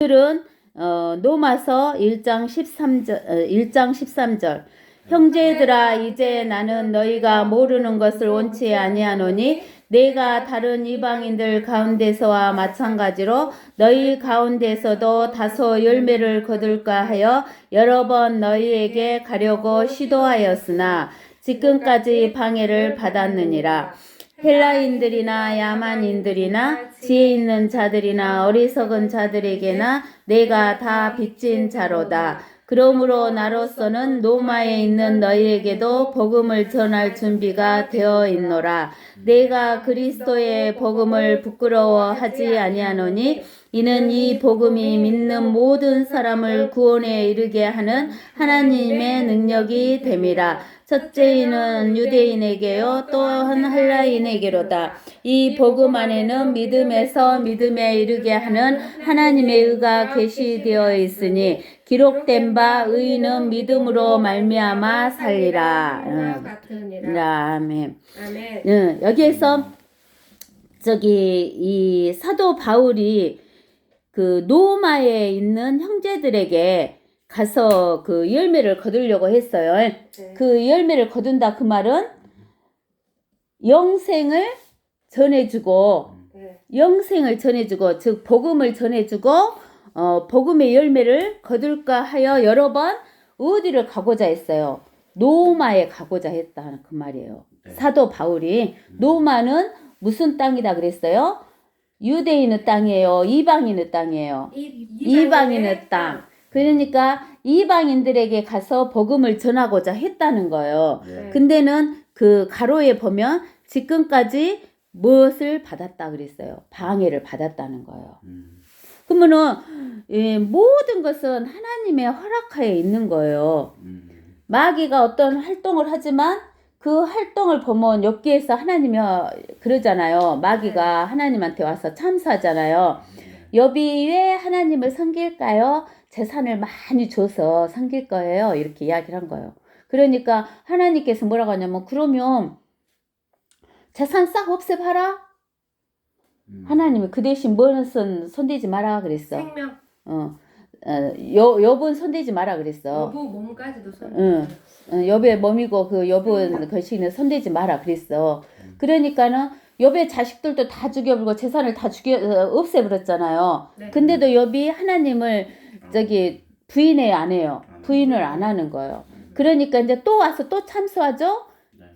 들은 로마서 1장 13절 형제들아 이제 나는 너희가 모르는 것을 원치 아니하노니 내가 다른 이방인들 가운데서와 마찬가지로 너희 가운데서도 다소 열매를 거둘까 하여 여러 번 너희에게 가려고 시도하였으나 지금까지 방해를 받았느니라. 헬라인들이나 야만인들이나 지혜 있는 자들이나 어리석은 자들에게나 내가 다 빚진 자로다. 그러므로 나로서는 로마에 있는 너희에게도 복음을 전할 준비가 되어 있노라. 내가 그리스도의 복음을 부끄러워하지 아니하노니 이는 이 복음이 믿는 모든 사람을 구원에 이르게 하는 하나님의 능력이 됨이라. 첫째인은 유대인에게요 또한 헬라인에게로다. 이 복음 안에는 믿음에서 믿음에 이르게 하는 하나님의 의가 계시되어 있으니 기록된 바 의인은 믿음으로 말미암아 살리라. 아멘. 여기에서 이 사도 바울이 그 로마에 있는 형제들에게 가서 그 열매를 거두려고 했어요. 네. 그 열매를 거둔다 그 말은 영생을 전해주고 즉 복음을 전해주고 복음의 열매를 거둘까 하여 여러 번 어디를 가고자 했어요? 로마에 가고자 했다는 그 말이에요. 네. 사도 바울이 로마는 무슨 땅이다 그랬어요? 유대인의 땅이에요? 이방인의 땅이에요? 이방인의 땅. 그러니까 이방인들에게 가서 복음을 전하고자 했다는 거예요. 네. 근데는 그 가로에 보면 지금까지 무엇을 받았다 그랬어요? 방해를 받았다는 거예요. 그러면은 모든 것은 하나님의 허락하에 있는 거예요. 마귀가 어떤 활동을 하지만 그 활동을 보면 엽기에서 하나님이 그러잖아요. 마귀가 하나님한테 와서 참사하잖아요. 엽이 왜 하나님을 섬길까요? 재산을 많이 줘서 섬길 거예요. 이렇게 이야기를 한 거예요. 그러니까 하나님께서 뭐라고 하냐면 그러면 재산 싹 없애봐라. 하나님이 그 대신 뭐는 손대지 마라 그랬어. 생명. 엽은 손대지 마라 그랬어. 여부 몸까지도 손대지. 엽의 몸이고 그 엽은 것이는 손대지 마라 그랬어. 그러니까는 엽의 자식들도 다 죽여버리고 재산을 다 없애버렸잖아요. 네. 근데도 엽이 하나님을 부인을 안 해요. 부인을 안 하는 거예요. 그러니까 이제 또 와서 또 참소하죠.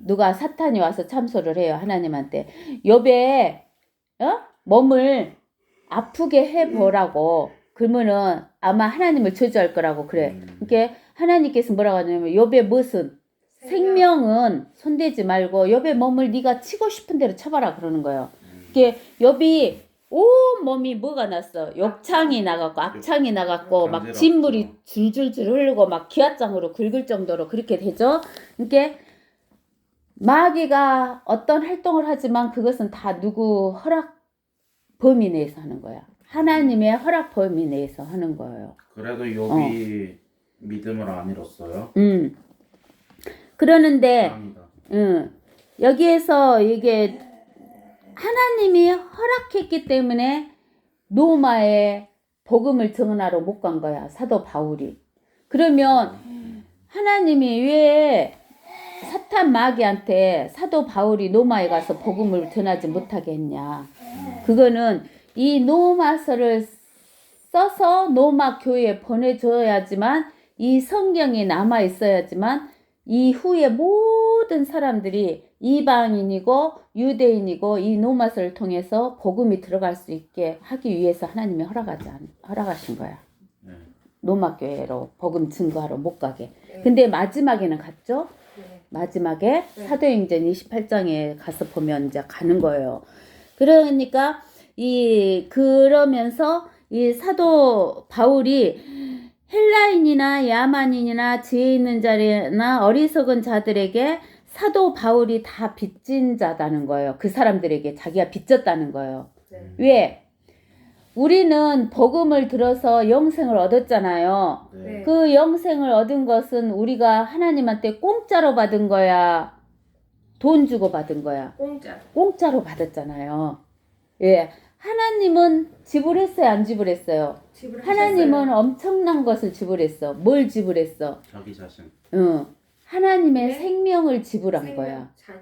누가 사탄이 와서 참소를 해요. 하나님한테 엽의 몸을 아프게 해보라고. 그러면은 아마 하나님을 저주할 거라고 그래. 그러니까 하나님께서 뭐라고 하냐면 엽의 무슨 생명은 손대지 말고 엽의 몸을 네가 치고 싶은 대로 쳐봐라 그러는 거예요. 이게 엽이 온 몸이 뭐가 났어? 욕창이 나갔고 악창이 나갔고 막 진물이 줄줄줄 흐르고 막 기압장으로 긁을 정도로 그렇게 되죠. 그러니까 마귀가 어떤 활동을 하지만 그것은 다 누구 허락 범위 내에서 하는 거야. 하나님의 허락 범위 내에서 하는 거예요. 그래도 욥이 믿음을 안 잃었어요. 그러는데 여기에서 이게 하나님이 허락했기 때문에 로마에 복음을 전하러 못 간 거야. 사도 바울이. 그러면 하나님이 왜 사탄 마귀한테 사도 바울이 로마에 가서 복음을 전하지 못하게 했냐. 그거는 이 로마서를 써서 로마 교회에 보내줘야지만 이 성경이 남아 있어야지만 이후에 모든 사람들이 이방인이고 유대인이고 이 로마서를 통해서 복음이 들어갈 수 있게 하기 위해서 하나님이 허락하신 거야. 로마 교회로 복음 증거하러 못 가게. 근데 마지막에는 갔죠. 마지막에 사도행전 28장에 가서 보면 이제 가는 거예요. 그러니까 그러면서 이 사도 바울이 헬라인이나 야만인이나 지혜 있는 자나 어리석은 자들에게 사도 바울이 다 빚진 자다는 거예요. 그 사람들에게 자기가 빚졌다는 거예요. 왜? 우리는 복음을 들어서 영생을 얻었잖아요. 네. 그 영생을 얻은 것은 우리가 하나님한테 공짜로 받은 거야? 돈 주고 받은 거야? 공짜. 공짜로 받았잖아요. 예. 하나님은 지불했어요, 안 지불했어요? 집을 하나님은 하셨어요. 엄청난 것을 지불했어. 뭘 지불했어? 자기 자신. 하나님의 네. 생명을 지불한 생명, 거야. 자녀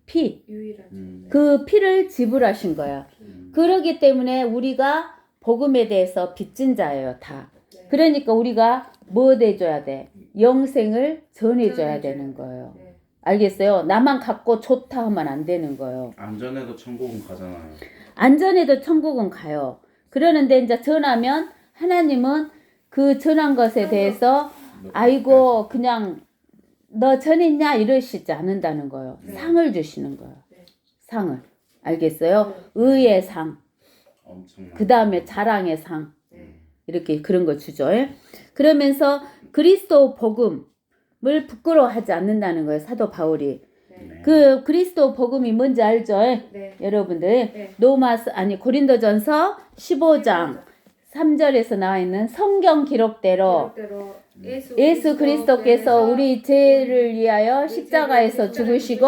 피. 유일한 그 피를 지불하신 거야. 그러기 때문에 우리가 복음에 대해서 빚진 자예요, 다. 네. 그러니까 우리가 뭐 해줘야 돼? 영생을 전해줘야 전해줘야 되는 돼. 거예요. 네. 알겠어요? 나만 갖고 좋다 하면 안 되는 거예요. 안전해도 천국은 가잖아요. 안전해도 천국은 가요. 그러는데 이제 전하면 하나님은 그 전한 것에 대해서 아이고 그냥 너 전했냐 이러시지 않는다는 거예요. 네. 상을 주시는 거예요. 네. 상을. 알겠어요? 네. 의의 상. 엄청난. 그 다음에 자랑의 상. 네. 이렇게 그런 거 주죠. 그러면서 그리스도 복음을 부끄러워하지 않는다는 거예요. 사도 바울이. 네. 그 그리스도 복음이 뭔지 알죠? 네. 여러분들. 네. 고린도전서 15장 3절에서 나와 있는 성경 기록대로 기록대로 예수 그리스도께서 우리 죄를 위하여 십자가에서 죽으시고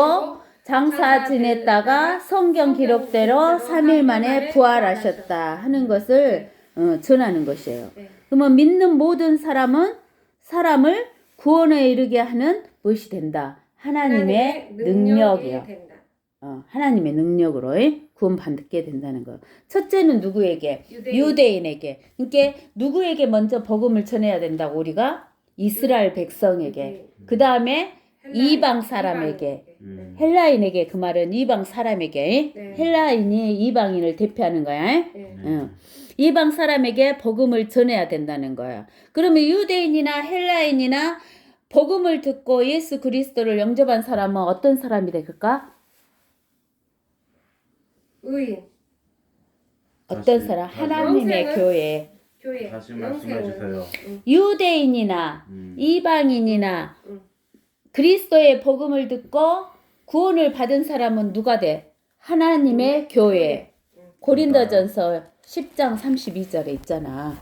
장사 지냈다가 성경 기록대로 3일 만에 부활하셨다 하는 것을 전하는 것이에요. 네. 그러면 믿는 모든 사람은 사람을 구원에 이르게 하는 무엇이 된다? 하나님의 능력이요. 된다. 하나님의 능력으로 구원 받게 된다는 거. 첫째는 누구에게? 유대인에게. 그러니까 누구에게 먼저 복음을 전해야 된다고 우리가? 이스라엘 백성에게. 그 다음에 이방 사람에게. 헬라인에게 그 말은 이방 사람에게. 네. 헬라인이 이방인을 대표하는 거야. 네. 이방 사람에게 복음을 전해야 된다는 거야. 그러면 유대인이나 헬라인이나 복음을 듣고 예수 그리스도를 영접한 사람은 어떤 사람이 될까? 의인 어떤 다시, 사람? 다시. 하나님의 영생은? 교회. 교회 다시 말씀해 주세요. 유대인이나 이방인이나 음. 그리스도의 복음을 듣고 구원을 받은 사람은 누가 돼? 하나님의 교회. 고린도전서 10장 32절에 있잖아.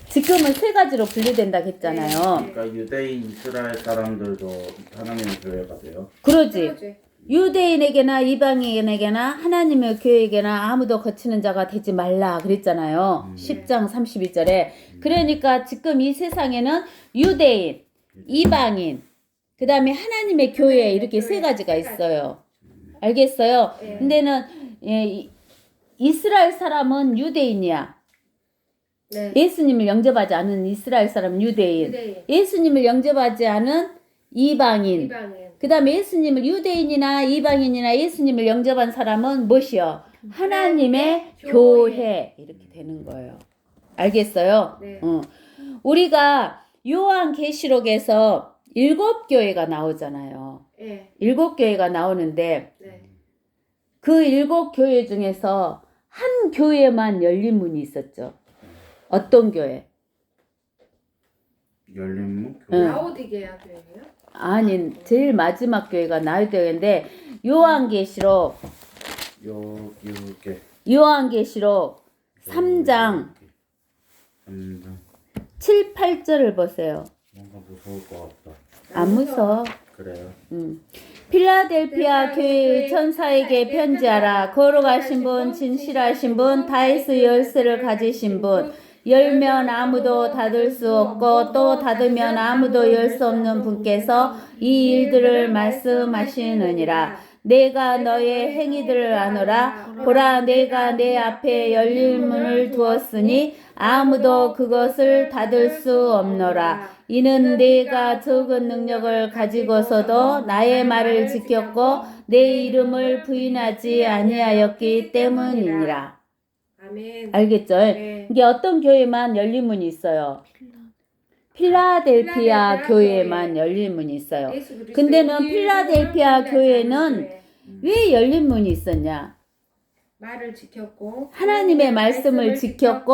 지금은 세 가지로 분류된다 했잖아요. 그러니까 유대인 이스라엘 사람들도 하나님의 교회가 돼요. 그러지. 유대인에게나 이방인에게나 하나님의 교회에게나 아무도 거치는 자가 되지 말라 그랬잖아요. 10장 32절에. 그러니까 지금 이 세상에는 유대인, 이방인, 그 다음에 하나님의 교회 이렇게 세 가지가 있어요. 알겠어요? 네. 근데는 이스라엘 사람은 유대인이야. 네. 예수님을 영접하지 않은 이스라엘 사람 유대인. 유대인. 예수님을 영접하지 않은 이방인. 이방인. 그 다음에 예수님을 유대인이나 이방인이나 예수님을 영접한 사람은 무엇이요? 하나님의 교회. 이렇게 되는 거예요. 알겠어요? 네. 우리가 요한계시록에서 7교회가 나오잖아요. 네. 7교회가 나오는데 네. 그 7교회 중에서 한 교회만 열린 문이 있었죠. 어떤 교회? 열린문 교회. 라오디게아 교회예요? 아니, 제일 마지막 교회가 나오되는데 요한계시록 요게 요한계시록 3장 7, 8절을 보세요. 뭔가 무서울 것 같다. 안 무서워. 그래요. 필라델피아 교회의 천사에게 편지하라. 거룩하신 분, 진실하신 분, 다윗의 열쇠를 가지신 분, 열면 아무도 닫을 수 없고 또 닫으면 아무도 열 수 없는 분께서 이 일들을 말씀하시느니라. 내가 너의 행위들을 아노라. 보라, 내가 내 앞에 열린 문을 두었으니 아무도 그것을 닫을 수 없노라. 이는 내가 적은 능력을 가지고서도 나의 말을 지켰고 내 이름을 부인하지 아니하였기 때문이니라. 아멘. 알겠죠? 네. 이게 어떤 교회만 열린 문이 있어요? 필라델피아 교회만 열린 문이 있어요. 예수 그리스도의 근데는 이름을 필라델피아 부인하지 교회는 않는 교회. 왜 열린 문이 있었냐? 말을 지켰고 하나님의 말씀을 지켰고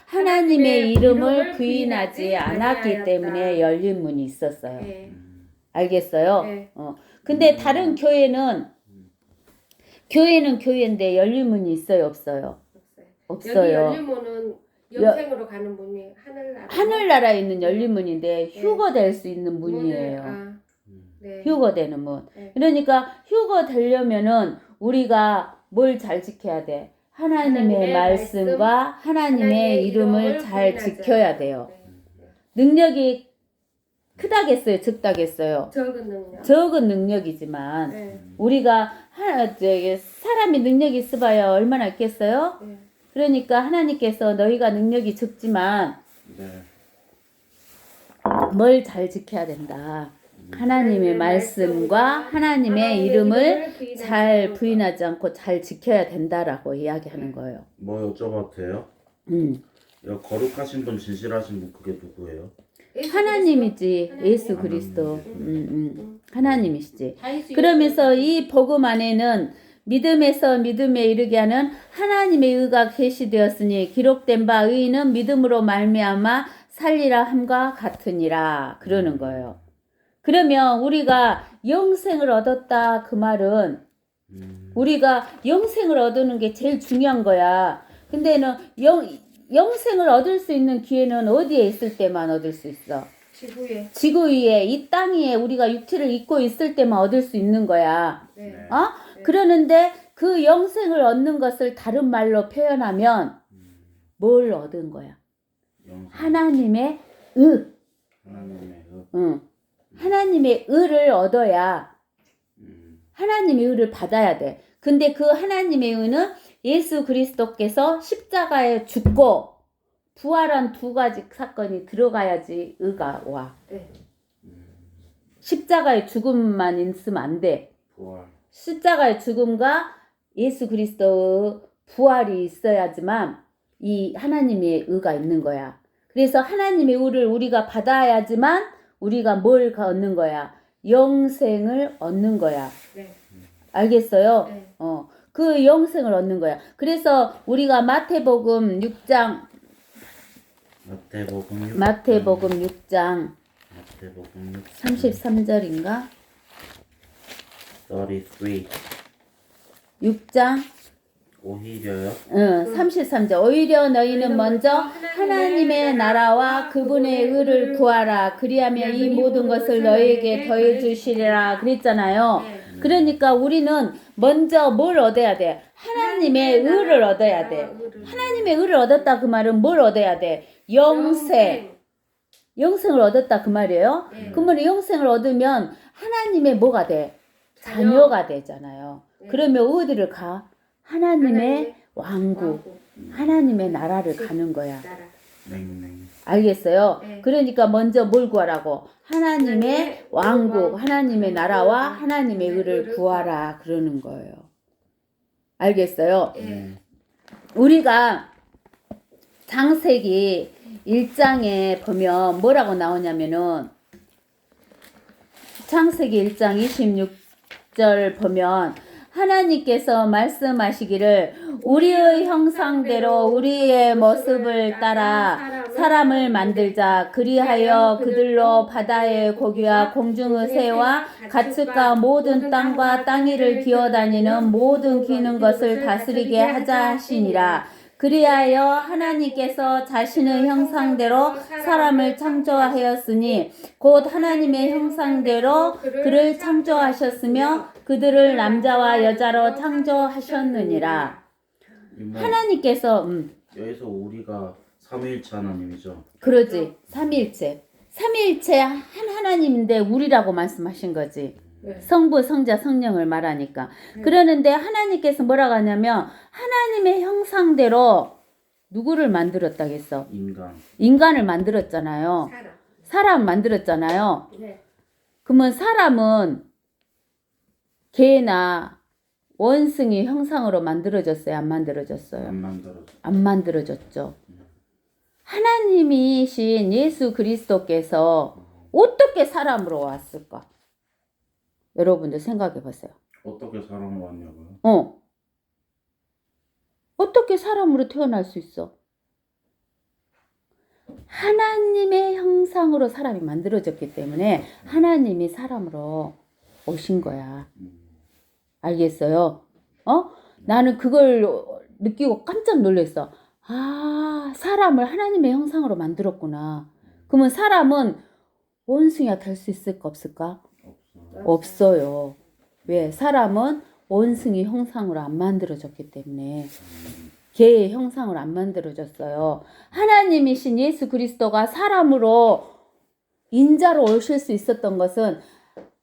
하나님의 이름을 부인하지 않았기 때문에 열린 문이 있었어요. 네. 알겠어요? 네. 근데 다른 교회는 교회인데 열린 문이 있어요, 없어요? 없어요. 여기 없어요. 열린 문은 영생으로 가는 문이 하늘나라. 하늘나라에 있는 열린 문인데 휴거될 수 있는 문이에요. 네. 휴거되는 문. 네. 그러니까 휴거되려면은 우리가 뭘 잘 지켜야 돼? 하나님의 말씀과 하나님의 이름을 잘 부인하자. 지켜야 돼요. 네. 능력이 크다겠어요, 적다겠어요. 적은 능력. 적은 능력이지만 네. 우리가 사람이 능력이 있어봐야 얼마나 있겠어요? 네. 그러니까 하나님께서 너희가 능력이 적지만 네. 뭘 잘 지켜야 된다. 하나님의 말씀과 하나님의 이름을 잘 부인하지 않고 잘 지켜야 된다라고 이야기하는 거예요. 뭐 여쭤봐도 돼요? 여 거룩하신 분, 진실하신 분 그게 누구예요? 하나님이지. 하나님. 예수 그리스도. 하나님이시지. 다윗이 그러면서 이 복음 안에는 믿음에서 믿음에 이르게 하는 하나님의 의가 계시되었으니 기록된 바 의인은 믿음으로 말미암아 살리라 함과 같으니라 그러는 거예요. 그러면 우리가 영생을 얻었다 그 말은 우리가 영생을 얻는 게 제일 중요한 거야. 근데는 영생을 얻을 수 있는 기회는 어디에 있을 때만 얻을 수 있어? 지구에. 지구 위에 이 땅 위에 우리가 육체를 입고 있을 때만 얻을 수 있는 거야. 네. 어? 그러는데 그 영생을 얻는 것을 다른 말로 표현하면 뭘 얻은 거야? 영생. 하나님의 의. 하나님의 의. 응. 하나님의 의를 얻어야 하나님의 의를 받아야 돼. 근데 그 하나님의 의는 예수 그리스도께서 십자가에 죽고 부활한 두 가지 사건이 들어가야지 의가 와. 네. 십자가의 죽음만 있으면 안 돼. 부활. 십자가의 죽음과 예수 그리스도의 부활이 있어야지만 이 하나님의 의가 있는 거야. 그래서 하나님의 의를 우리가 받아야지만 우리가 뭘 얻는 거야? 영생을 얻는 거야. 네. 알겠어요? 네. 그 영생을 얻는 거야. 그래서 우리가 마태복음 6장 마태복음 6장 33절인가? 33. 6장 오히려요? 33절. 오히려 너희는 먼저 하나님의 나라와 그분의 의를 구하라. 그리하면 이 모든 것을 너희에게 더해 주시리라 그랬잖아요. 네. 그러니까 우리는 먼저 뭘 얻어야 돼? 하나님의 의를 얻어야 돼. 하나님의 의를 얻었다 그 말은 뭘 얻어야 돼? 영생. 영생을 얻었다 그 말이에요. 네. 그러면 영생을 얻으면 하나님의 뭐가 돼? 자녀가 되잖아요. 네. 그러면 어디를 가? 하나님의 하나님의 왕국, 하나님의 나라를 가는 거야. 나라. 냉냉. 알겠어요? 네. 그러니까 먼저 뭘 구하라고? 하나님의 왕국, 하나님의 나라와 하나님의 의를 구하라 그러는 거예요. 알겠어요? 네. 우리가 창세기 1장에 보면 뭐라고 나오냐면은 창세기 1장 26절 보면 하나님께서 말씀하시기를 우리의 형상대로 우리의 모습을 따라 사람을 만들자. 그리하여 그들로 바다의 고기와 공중의 새와 가축과 모든 땅과 땅 위를 기어다니는 모든 기는 것을 다스리게 하자 하시니라. 그리하여 하나님께서 자신의 형상대로 사람을 창조하였으니 곧 하나님의 형상대로 그를 창조하셨으며 그들을 남자와 여자로 창조하셨느니라. 하나님께서 여기서 우리가 삼위일체 하나님이죠. 그러지. 삼위일체 한 하나님인데 우리라고 말씀하신 거지. 네. 성부, 성자, 성령을 말하니까. 그러는데 하나님께서 뭐라고 하냐면 하나님의 형상대로 누구를 만들었다겠어? 인간을 만들었잖아요. 사람 만들었잖아요. 네. 그러면 사람은 개나 원숭이 형상으로 만들어졌어요? 안 만들어졌어요? 안 만들어졌죠. 하나님이신 예수 그리스도께서 어떻게 사람으로 왔을까? 여러분들 생각해 보세요. 어떻게 사람으로 왔냐고요? 어떻게 사람으로 태어날 수 있어? 하나님의 형상으로 사람이 만들어졌기 때문에 하나님이 사람으로 오신 거야. 알겠어요? 나는 그걸 느끼고 깜짝 놀랐어. 아, 사람을 하나님의 형상으로 만들었구나. 그러면 사람은 원숭이가 될 수 있을까 없을까? 없어요. 왜? 사람은 원숭이 형상으로 안 만들어졌기 때문에 개의 형상으로 안 만들어졌어요. 하나님이신 예수 그리스도가 사람으로 인자로 오실 수 있었던 것은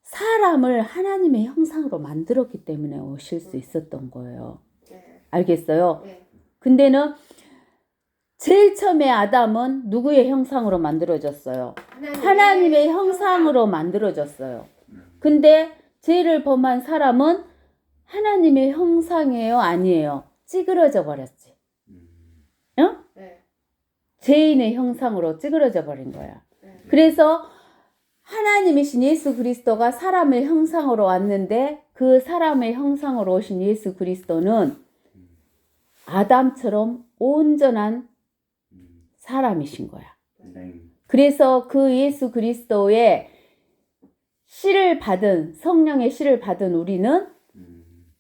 사람을 하나님의 형상으로 만들었기 때문에 오실 수 있었던 거예요. 네. 알겠어요? 네. 근데는 제일 처음에 아담은 누구의 형상으로 만들어졌어요? 하나님의 형상으로 만들어졌어요. 근데 죄를 범한 사람은 하나님의 형상이에요? 아니에요? 찌그러져 버렸지. 응? 네. 죄인의 형상으로 찌그러져 버린 거야. 네. 그래서 하나님이신 예수 그리스도가 사람의 형상으로 왔는데 그 사람의 형상으로 오신 예수 그리스도는 아담처럼 온전한 사람이신 거야. 네. 그래서 그 예수 그리스도의 씨를 받은 성령의 씨를 받은 우리는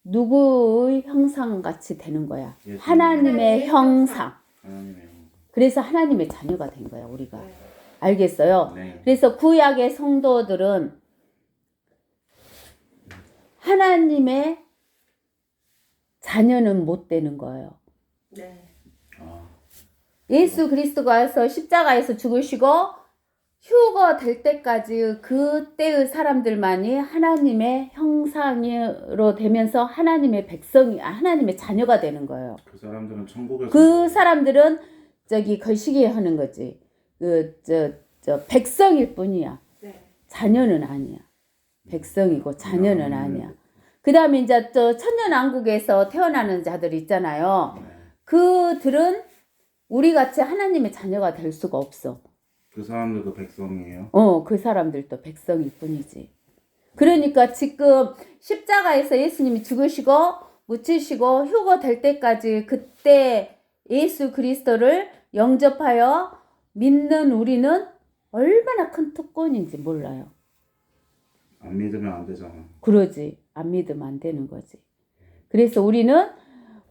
누구의 형상같이 되는 거야? 예수님. 하나님의 형상. 하나님의 형상. 그래서 하나님의 자녀가 된 거야, 우리가. 네. 알겠어요? 네. 그래서 구약의 성도들은 하나님의 자녀는 못 되는 거예요. 네. 아, 예수 그리스도가 와서 십자가에서 죽으시고 휴거 될 때까지 그때의 사람들만이 하나님의 형상으로 되면서 하나님의 백성이, 하나님의 자녀가 되는 거예요. 그 사람들은 천국에서 그 사람들은 거시기 하는 거지. 백성일 뿐이야. 네. 자녀는 아니야. 백성이고 자녀는 아니야. 그 다음에 이제 천년왕국에서 태어나는 자들 있잖아요. 그들은 우리같이 하나님의 자녀가 될 수가 없어. 그 사람들도 백성이에요? 그 사람들도 백성일 뿐이지. 그러니까 지금 십자가에서 예수님이 죽으시고 묻히시고 휴거 될 때까지 그때 예수 그리스도를 영접하여 믿는 우리는 얼마나 큰 특권인지 몰라요. 안 믿으면 안 되잖아. 그러지. 안 믿으면 안 되는 거지. 그래서 우리는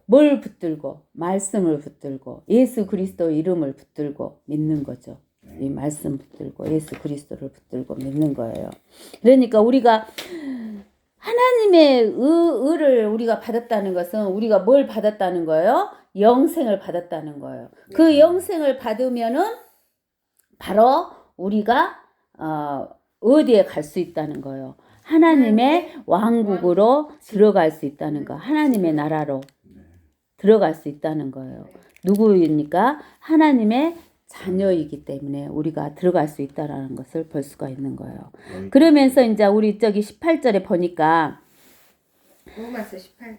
뭘 붙들고 말씀을 붙들고 예수 그리스도 이름을 붙들고 믿는 거죠. 이 말씀 붙들고 예수 그리스도를 붙들고 믿는 거예요. 그러니까 우리가 하나님의 의를 우리가 받았다는 것은 우리가 뭘 받았다는 거예요? 영생을 받았다는 거예요. 그 영생을 받으면은 바로 우리가 어디에 갈 수 있다는 거예요. 하나님의 왕국으로 들어갈 수 있다는 거. 하나님의 나라로 들어갈 수 있다는 거예요. 누구입니까? 하나님의 자녀이기 때문에 우리가 들어갈 수 있다라는 것을 볼 수가 있는 거예요. 그러면서 이제 우리 18절에 보니까 로마서 18.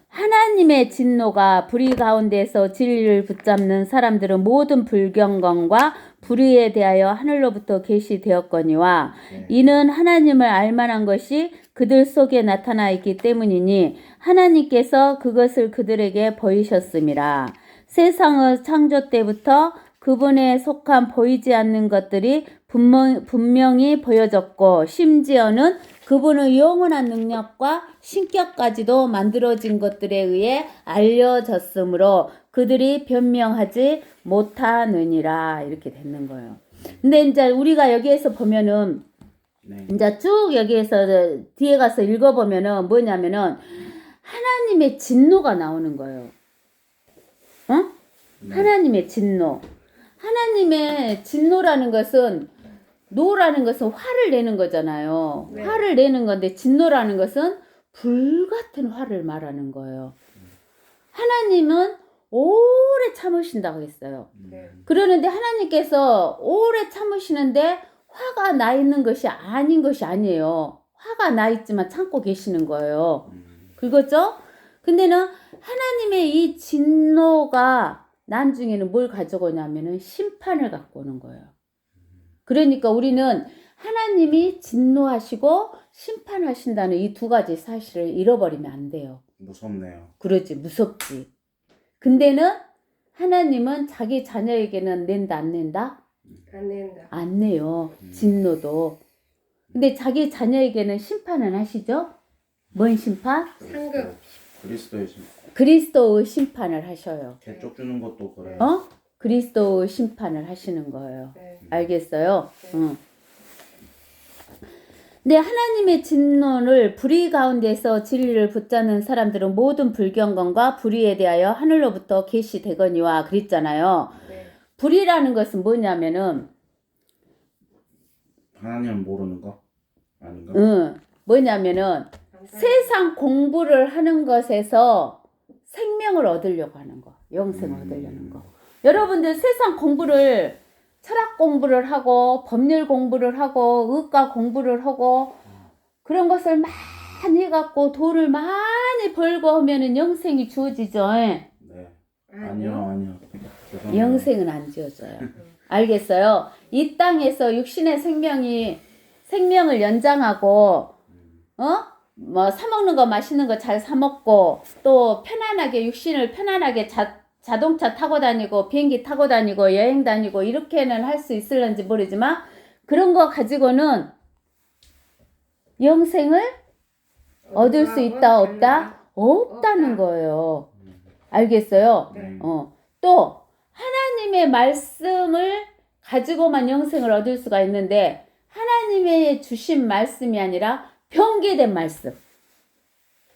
하나님의 진노가 불의 가운데서 진리를 붙잡는 사람들은 모든 불경건과 불의에 대하여 하늘로부터 계시되었거니와 이는 하나님을 알만한 것이 그들 속에 나타나 있기 때문이니 하나님께서 그것을 그들에게 보이셨음이라. 세상의 창조 때부터 그분에 속한 보이지 않는 것들이 분명히 보여졌고 심지어는 그분의 영원한 능력과 신격까지도 만들어진 것들에 의해 알려졌으므로 그들이 변명하지 못하느니라. 이렇게 되는 거예요. 근데 이제 우리가 여기에서 보면은 이제 쭉 여기에서 뒤에 가서 읽어보면은 뭐냐면은 하나님의 진노가 나오는 거예요. 하나님의 진노. 하나님의 진노라는 것은 노라는 것은 화를 내는 거잖아요. 네. 화를 내는 건데 진노라는 것은 불같은 화를 말하는 거예요. 하나님은 오래 참으신다고 했어요. 네. 그러는데 하나님께서 오래 참으시는데 화가 나 있는 것이 아닌 것이 아니에요. 화가 나 있지만 참고 계시는 거예요. 그거죠? 근데는 하나님의 이 진노가 나중에는 뭘 가져오냐면은 심판을 갖고 오는 거예요. 그러니까 우리는 하나님이 진노하시고 심판하신다는 이 두 가지 사실을 잃어버리면 안 돼요. 무섭네요. 그러지, 무섭지. 근데는 하나님은 자기 자녀에게는 낸다, 안 낸다? 안 낸다. 안 내요. 진노도. 근데 자기 자녀에게는 심판은 하시죠? 뭔 심판? 상급. 그리스도의 심. 그리스도의 심판을 하셔요. 개쪽 주는 것도 그래. 그리스도의 심판을 하시는 거예요. 네. 알겠어요? 네. 응. 근데 하나님의 진노를 불의 가운데서 진리를 붙잡는 사람들은 모든 불경건과 불의에 대하여 하늘로부터 계시되거니와 그랬잖아요. 네. 불의라는 것은 뭐냐면은 하나님 모르는 거 아닌가? 뭐냐면은 세상 공부를 하는 것에서 생명을 얻으려고 하는 거, 영생을 얻으려는 거. 여러분들 세상 공부를 철학 공부를 하고 법률 공부를 하고 의과 공부를 하고 그런 것을 많이 해갖고 돈을 많이 벌고 하면은 영생이 주어지죠. 네. 아니요. 죄송해요. 영생은 안 지어져요. 알겠어요? 이 땅에서 육신의 생명을 연장하고 뭐 사먹는 거 맛있는 거 잘 사먹고 또 편안하게 육신을 편안하게 자동차 타고 다니고 비행기 타고 다니고 여행 다니고 이렇게는 할 수 있을런지 모르지만 그런 거 가지고는 영생을 얻을 수 있다 없다? 없다는 거예요. 알겠어요? 네. 또 하나님의 말씀을 가지고만 영생을 얻을 수가 있는데 하나님의 주신 말씀이 아니라 변개된 말씀.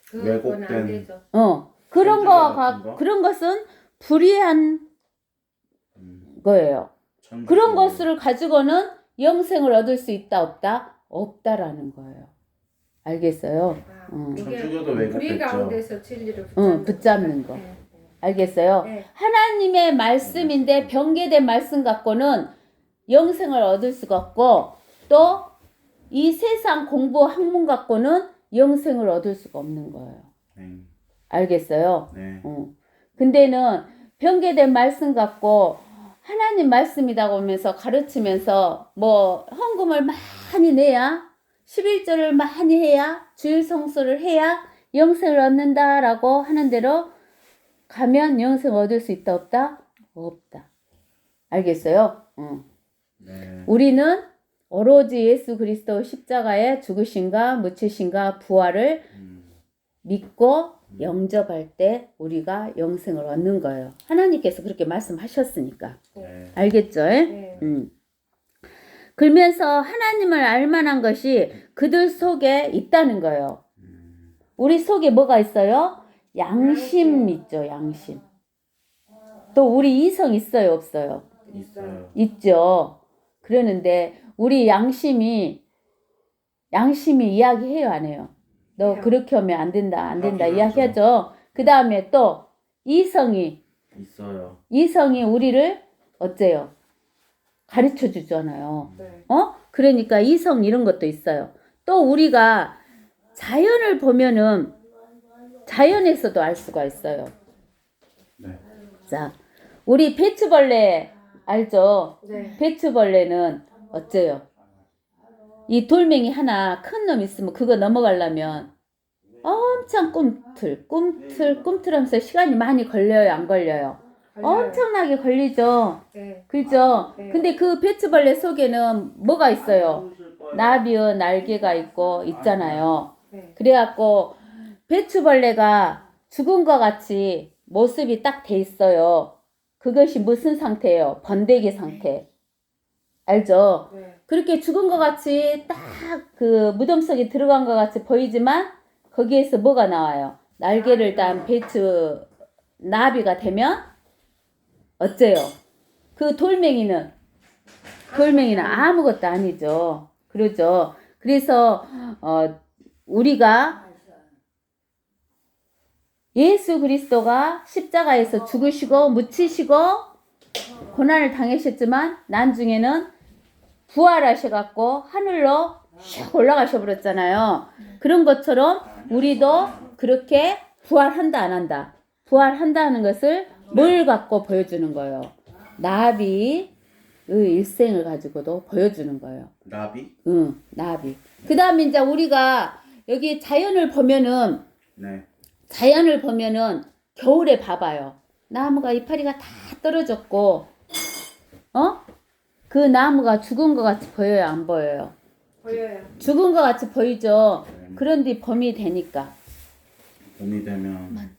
그건 안 왜곡된. 되죠. 그런 천주교 같은 거? 그런 것은 불의한 거예요. 천주교. 그런 것을 가지고는 영생을 얻을 수 있다 없다? 없다라는 거예요. 알겠어요? 이게 천주교도 불의 왜곡됐죠. 가운데서 진리를 붙잡는 거. 네. 알겠어요? 네. 하나님의 말씀인데 변개된 말씀 갖고는 영생을 얻을 수가 없고 또 이 세상 공부 학문 갖고는 영생을 얻을 수가 없는 거예요. 네. 알겠어요? 네. 근데는 변개된 말씀 갖고 하나님 말씀이라고 하면서 가르치면서 뭐 헌금을 많이 내야 11절을 많이 해야 주일 성수를 해야 영생을 얻는다라고 하는 대로 가면 영생 얻을 수 있다 없다? 없다. 알겠어요? 네. 우리는 오로지 예수 그리스도 십자가의 죽으심과 묻히심과 부활을 믿고 영접할 때 우리가 영생을 얻는 거예요. 하나님께서 그렇게 말씀하셨으니까. 네. 알겠죠? 네. 그러면서 하나님을 알만한 것이 그들 속에 있다는 거예요. 우리 속에 뭐가 있어요? 양심 있죠, 양심. 또 우리 이성 있어요, 없어요? 있어요. 있죠. 그러는데 우리 양심이 이야기해요, 안 해요? 너 해요. 그렇게 하면 안 된다, 안 된다 하긴 하죠. 이야기하죠. 그 다음에 또 이성이 우리를 어째요? 가르쳐 주잖아요. 네. 그러니까 이성 이런 것도 있어요. 또 우리가 자연을 보면은 자연에서도 알 수가 있어요. 네. 자, 우리 배추벌레 알죠? 네. 배추벌레는 어째요? 이 돌멩이 하나 큰 놈 있으면 그거 넘어가려면 엄청 꿈틀하면서 시간이 많이 걸려요, 안 걸려요? 엄청나게 걸리죠. 네. 그죠? 네. 근데 그 배추벌레 속에는 뭐가 있어요? 나비의 날개가 있잖아요. 네. 그래갖고 배추벌레가 죽은 것 같이 모습이 딱 돼 있어요. 그것이 무슨 상태예요? 번데기 상태. 알죠? 네. 그렇게 죽은 것 같이 딱 그 무덤 속에 들어간 것 같이 보이지만 거기에서 뭐가 나와요? 날개를 단 배추 나비가 되면 어째요? 그 돌멩이는 아무것도 아니죠. 그러죠. 그래서 우리가 예수 그리스도가 십자가에서 죽으시고 묻히시고 고난을 당하셨지만 나중에는 부활하셔갖고 하늘로 슉 올라가셔 버렸잖아요. 그런 것처럼 우리도 그렇게 부활한다 안 한다. 부활한다는 것을 뭘 갖고 보여주는 거예요? 나비의 일생을 가지고도 보여주는 거예요. 나비? 응, 나비. 그 다음에 이제 우리가 여기 자연을 보면은 네. 겨울에 봐봐요. 나무가 이파리가 다 떨어졌고, 그 나무가 죽은 것 같이 보여요, 안 보여요? 보여요. 죽은 것 같이 보이죠? 네. 그런데 봄이 되니까, 봄이 되면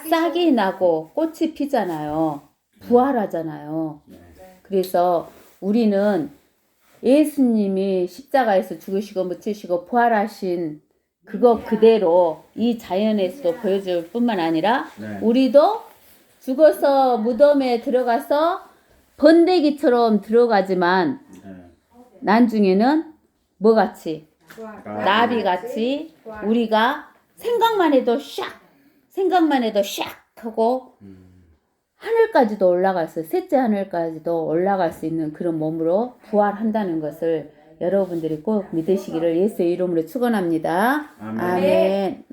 싹이 나고 꽃이 피잖아요. 부활하잖아요. 네. 그래서 우리는 예수님이 십자가에서 죽으시고 묻히시고 부활하신 그거 그대로 이 자연에서도 보여줄 뿐만 아니라 네. 우리도 죽어서 무덤에 들어가서 번데기처럼 들어가지만 네. 나중에는 뭐같이 부활. 나비같이 부활. 우리가 생각만 해도 샥 하고 하늘까지도 올라가서 셋째 하늘까지도 올라갈 수 있는 그런 몸으로 부활한다는 것을 여러분들이 꼭 믿으시기를 예수의 이름으로 축원합니다. 아멘. 아멘.